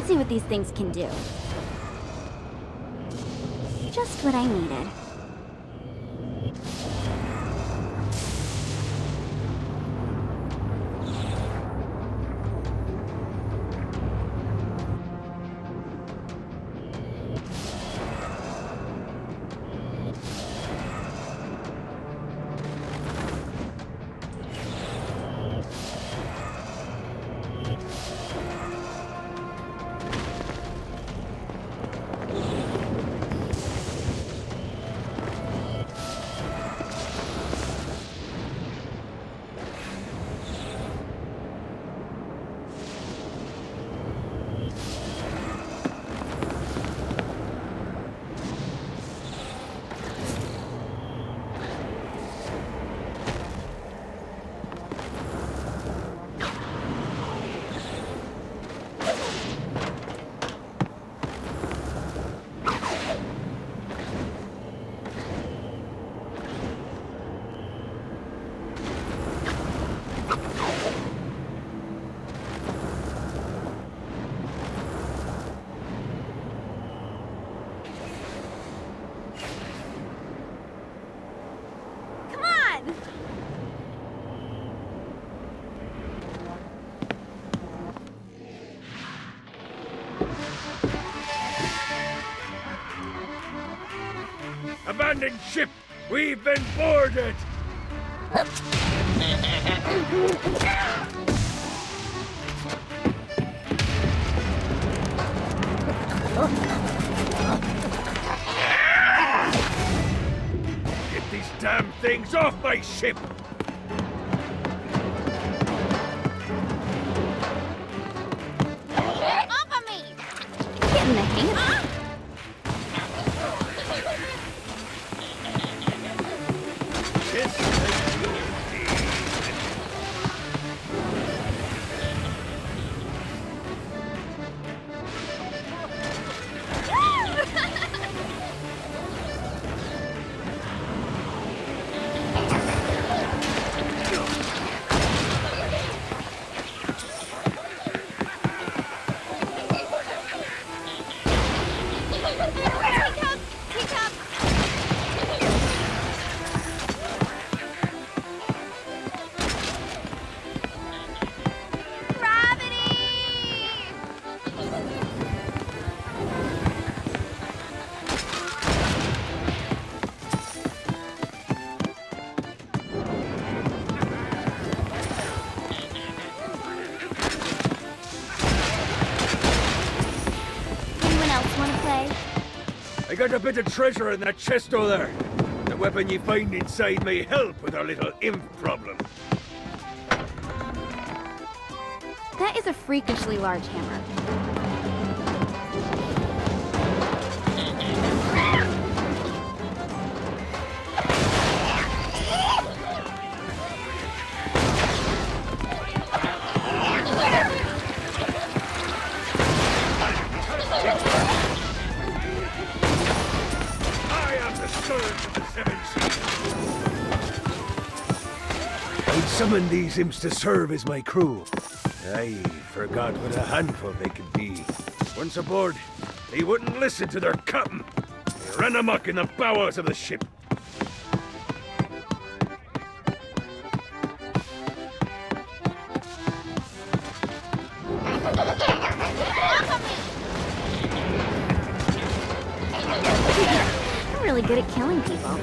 see what these things can do. Just what I needed. Abandoned ship! We've been boarded! Get these damn things off my ship! Off of me! Getting the hang of it. I got a bit of treasure in that chest over there. The weapon you find inside may help with our little imp problem. That is a freakishly large hammer. I'd summon these imps to serve as my crew. I forgot what a handful they could be. Once aboard, they wouldn't listen to their captain. They ran amok in the bowels of the ship. I'm really good at killing people.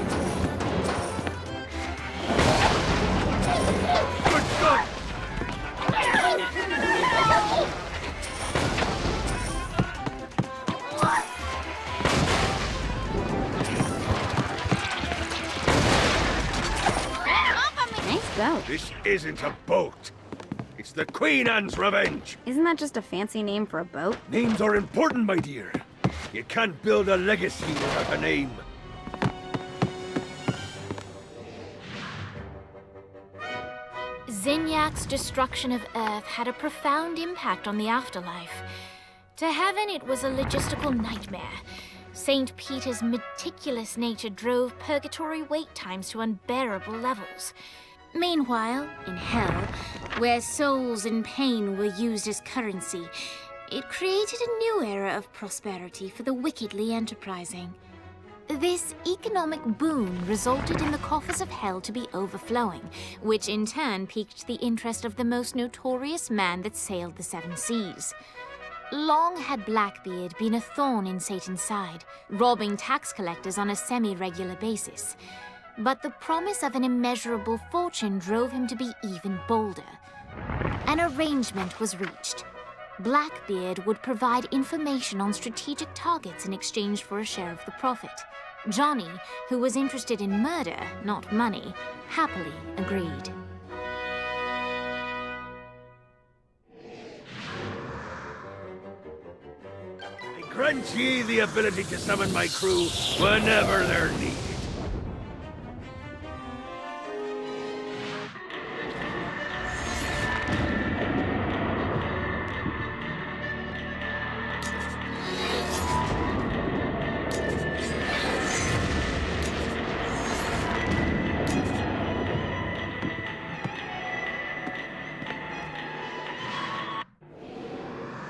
Go. This isn't a boat. It's the Queen Anne's Revenge. Isn't that just a fancy name for a boat? Names are important, my dear. You can't build a legacy without a name. Zinyak's destruction of Earth had a profound impact on the afterlife. To heaven, it was a logistical nightmare. St. Peter's meticulous nature drove purgatory wait times to unbearable levels. Meanwhile, in hell, where souls in pain were used as currency, It created a new era of prosperity for the wickedly enterprising. This economic boon resulted in the coffers of hell to be overflowing, which in turn piqued the interest of the most notorious man that sailed the seven seas. Long had Blackbeard been a thorn in Satan's side, robbing tax collectors on a semi-regular basis. But the promise of an immeasurable fortune drove him to be even bolder. An arrangement was reached. Blackbeard would provide information on strategic targets in exchange for a share of the profit. Johnny, who was interested in murder, not money, happily agreed. I grant ye the ability to summon my crew whenever they're needed.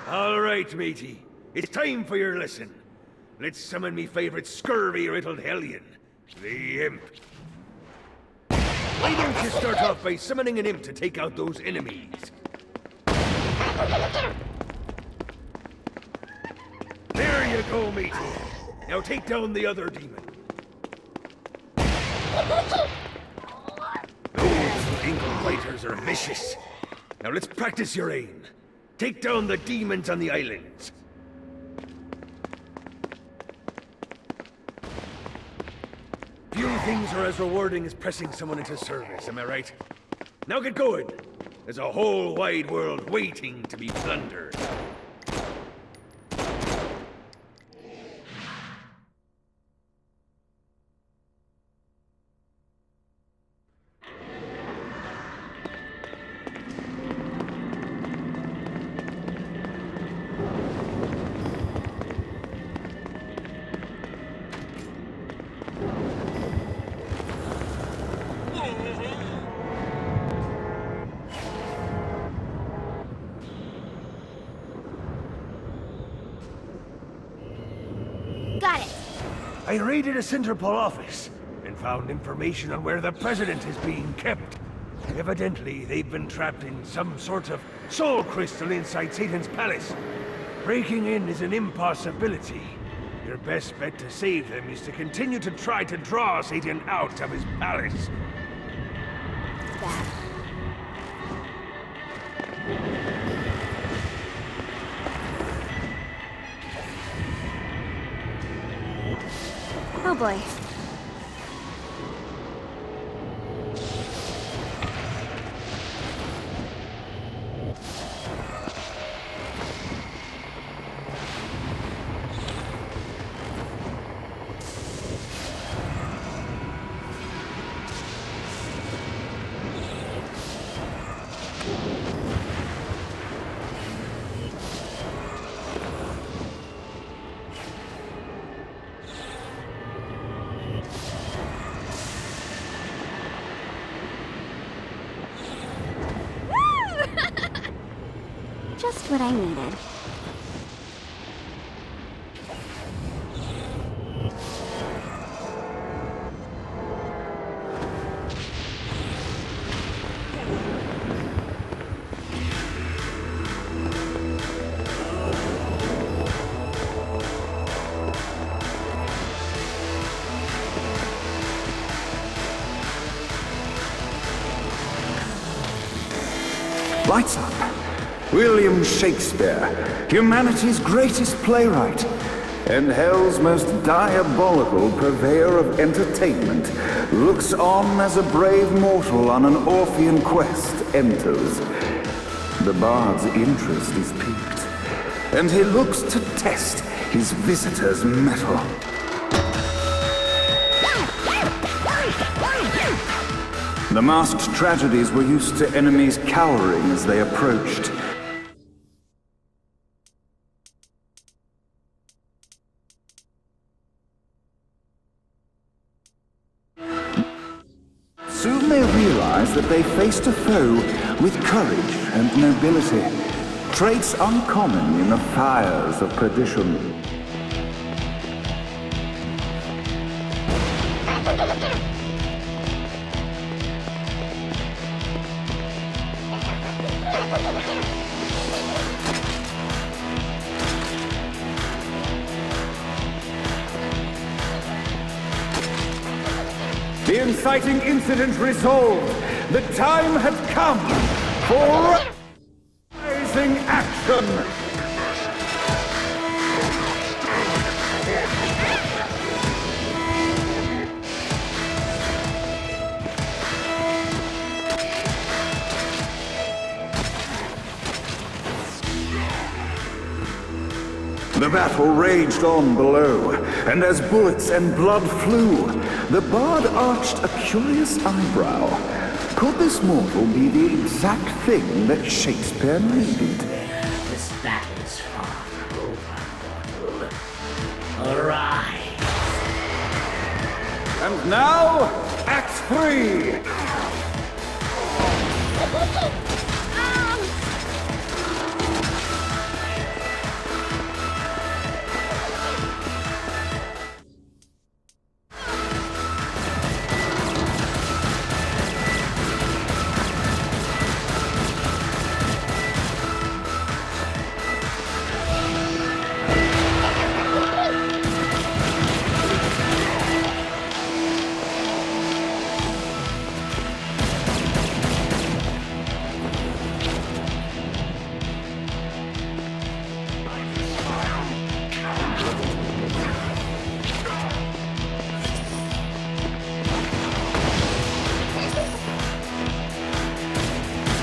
All right, matey. It's time for your lesson. Let's summon me favorite scurvy-riddled hellion, the Imp. Why don't you start off by summoning an Imp to take out those enemies? There you go, matey. Now take down the other demon. Those ankle biters are vicious. Now let's practice your aim. Take down the demons on the islands. Few things are as rewarding as pressing someone into service, am I right? Now get going. There's a whole wide world waiting to be plundered. Got it. I raided a Interpol office and found information on where the president is being kept. Evidently, they've been trapped in some sort of soul crystal inside Satan's palace. Breaking in is an impossibility. Your best bet to save them is to continue to try to draw Satan out of his palace. That. Oh boy. Just what I needed. Lights up. William Shakespeare, humanity's greatest playwright, and hell's most diabolical purveyor of entertainment, looks on as a brave mortal on an Orphean quest enters. The bard's interest is piqued, and he looks to test his visitor's mettle. The masked tragedies were used to enemies cowering as they approached. Soon they realized that they faced a foe with courage and nobility. traits uncommon in the fires of perdition. The inciting incident resolved. The time had come for rising action. The battle raged on below, and as bullets and blood flew, the bard arched a curious eyebrow. Could this mortal be the exact thing that Shakespeare needed? This battle is far from over, mortal. Arise! And now, Act 3!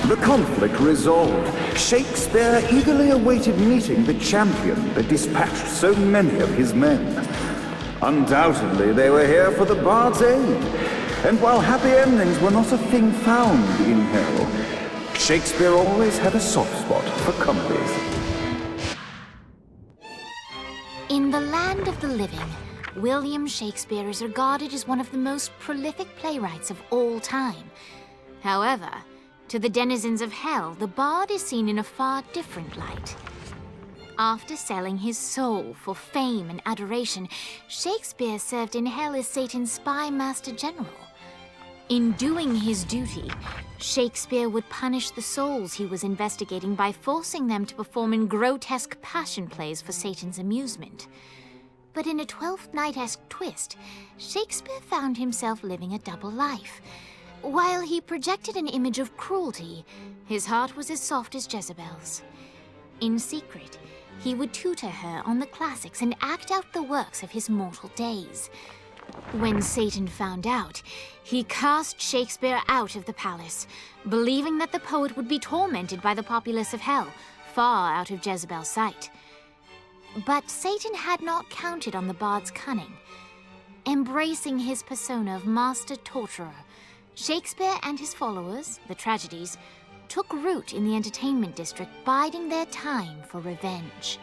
The conflict resolved, Shakespeare eagerly awaited meeting the champion that dispatched so many of his men. Undoubtedly, they were here for the bard's aid, and while happy endings were not a thing found in hell, Shakespeare always had a soft spot for comedies. In the land of the living, William Shakespeare is regarded as one of the most prolific playwrights of all time. However, to the denizens of hell, the bard is seen in a far different light. After selling his soul for fame and adoration, Shakespeare served in hell as Satan's spy master general. In doing his duty, Shakespeare would punish the souls he was investigating by forcing them to perform in grotesque passion plays for Satan's amusement. But in a Twelfth Night-esque twist, Shakespeare found himself living a double life. While he projected an image of cruelty, his heart was as soft as Jezebel's. In secret, he would tutor her on the classics and act out the works of his mortal days. When Satan found out, he cast Shakespeare out of the palace, believing that the poet would be tormented by the populace of hell, far out of Jezebel's sight. But Satan had not counted on the bard's cunning. Embracing his persona of master torturer, Shakespeare and his followers, the tragedies, took root in the entertainment district, biding their time for revenge.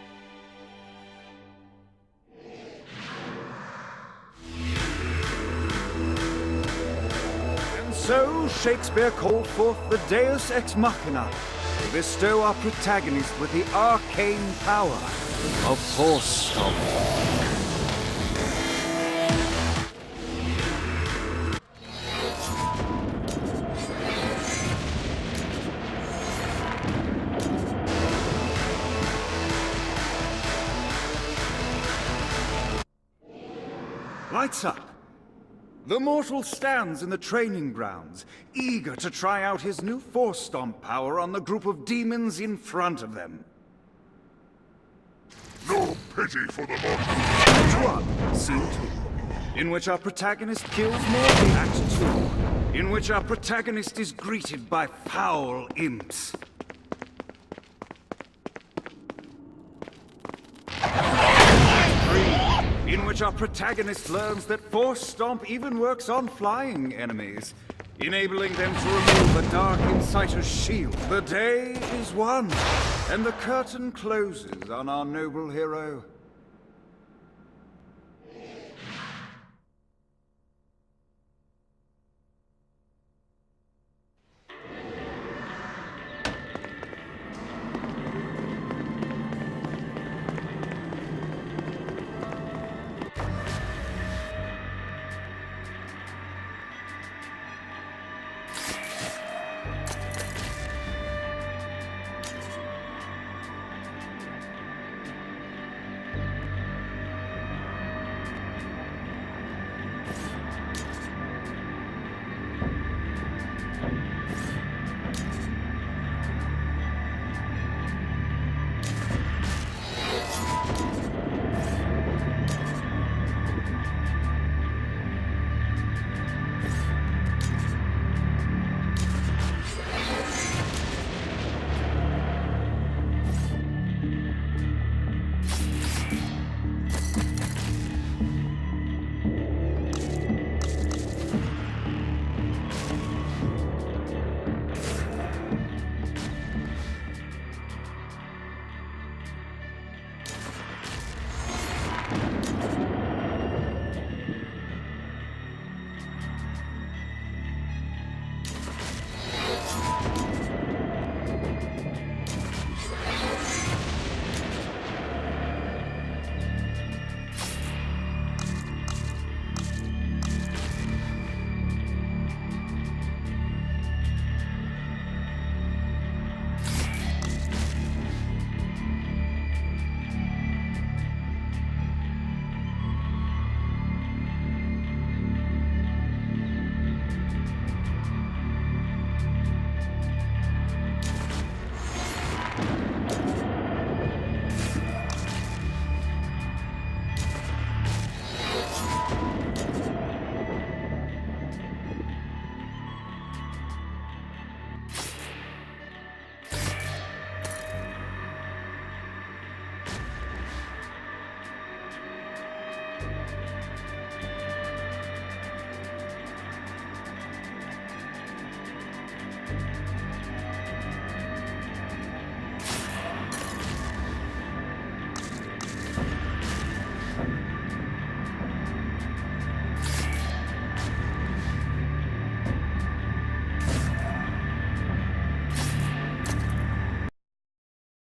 And so Shakespeare called forth the Deus Ex Machina to bestow our protagonist with the arcane power of Force Stomp. Lights up. The mortal stands in the training grounds, eager to try out his new Force Stomp power on the group of demons in front of them. No pity for the mortal. Act 1, Scene 2, in which our protagonist kills more. Act 2, in which our protagonist is greeted by foul imps. In which our protagonist learns that Force Stomp even works on flying enemies, enabling them to remove a dark inciter's shield. The day is won, and the curtain closes on our noble hero.